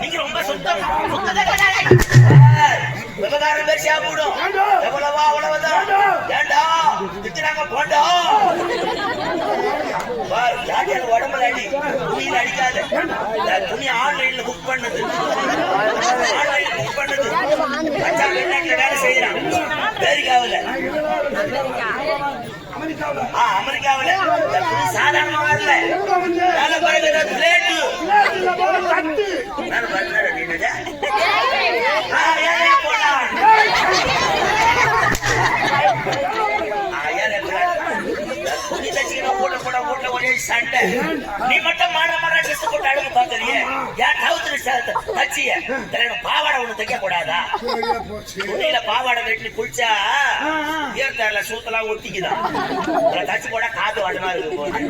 நீங்க ரொம்ப சுத்தம் விவகாரம் பேர் சாப்பிடும் எவ்வளவா அவ்வளவுதான் ஏண்டா திட்டுறாங்க போண்டா உடம்புல அடி துணியில அடிக்காது துணி ஆன்லைன்ல புக் பண்ணது வெளிநாட்டுல வேலை செய்யறான் அமெரிக்காவில் அமெரிக்காவில் துணி சாதாரணமா வரல வேலை குறைந்த பிளேட்டு சண்டை நீ மட்டும் மாட மாட ட்ரெஸ் போட்டு அழுகு பாக்குறீங்க ஏன் தச்சிய பாவாடை ஒண்ணு தைக்க கூடாதா துணியில பாவாடை கட்டி குளிச்சா ஈரத்தாரில சூத்தெல்லாம் ஒட்டிக்குதான் தச்சு போட காத்து வாடமா இருக்கு போது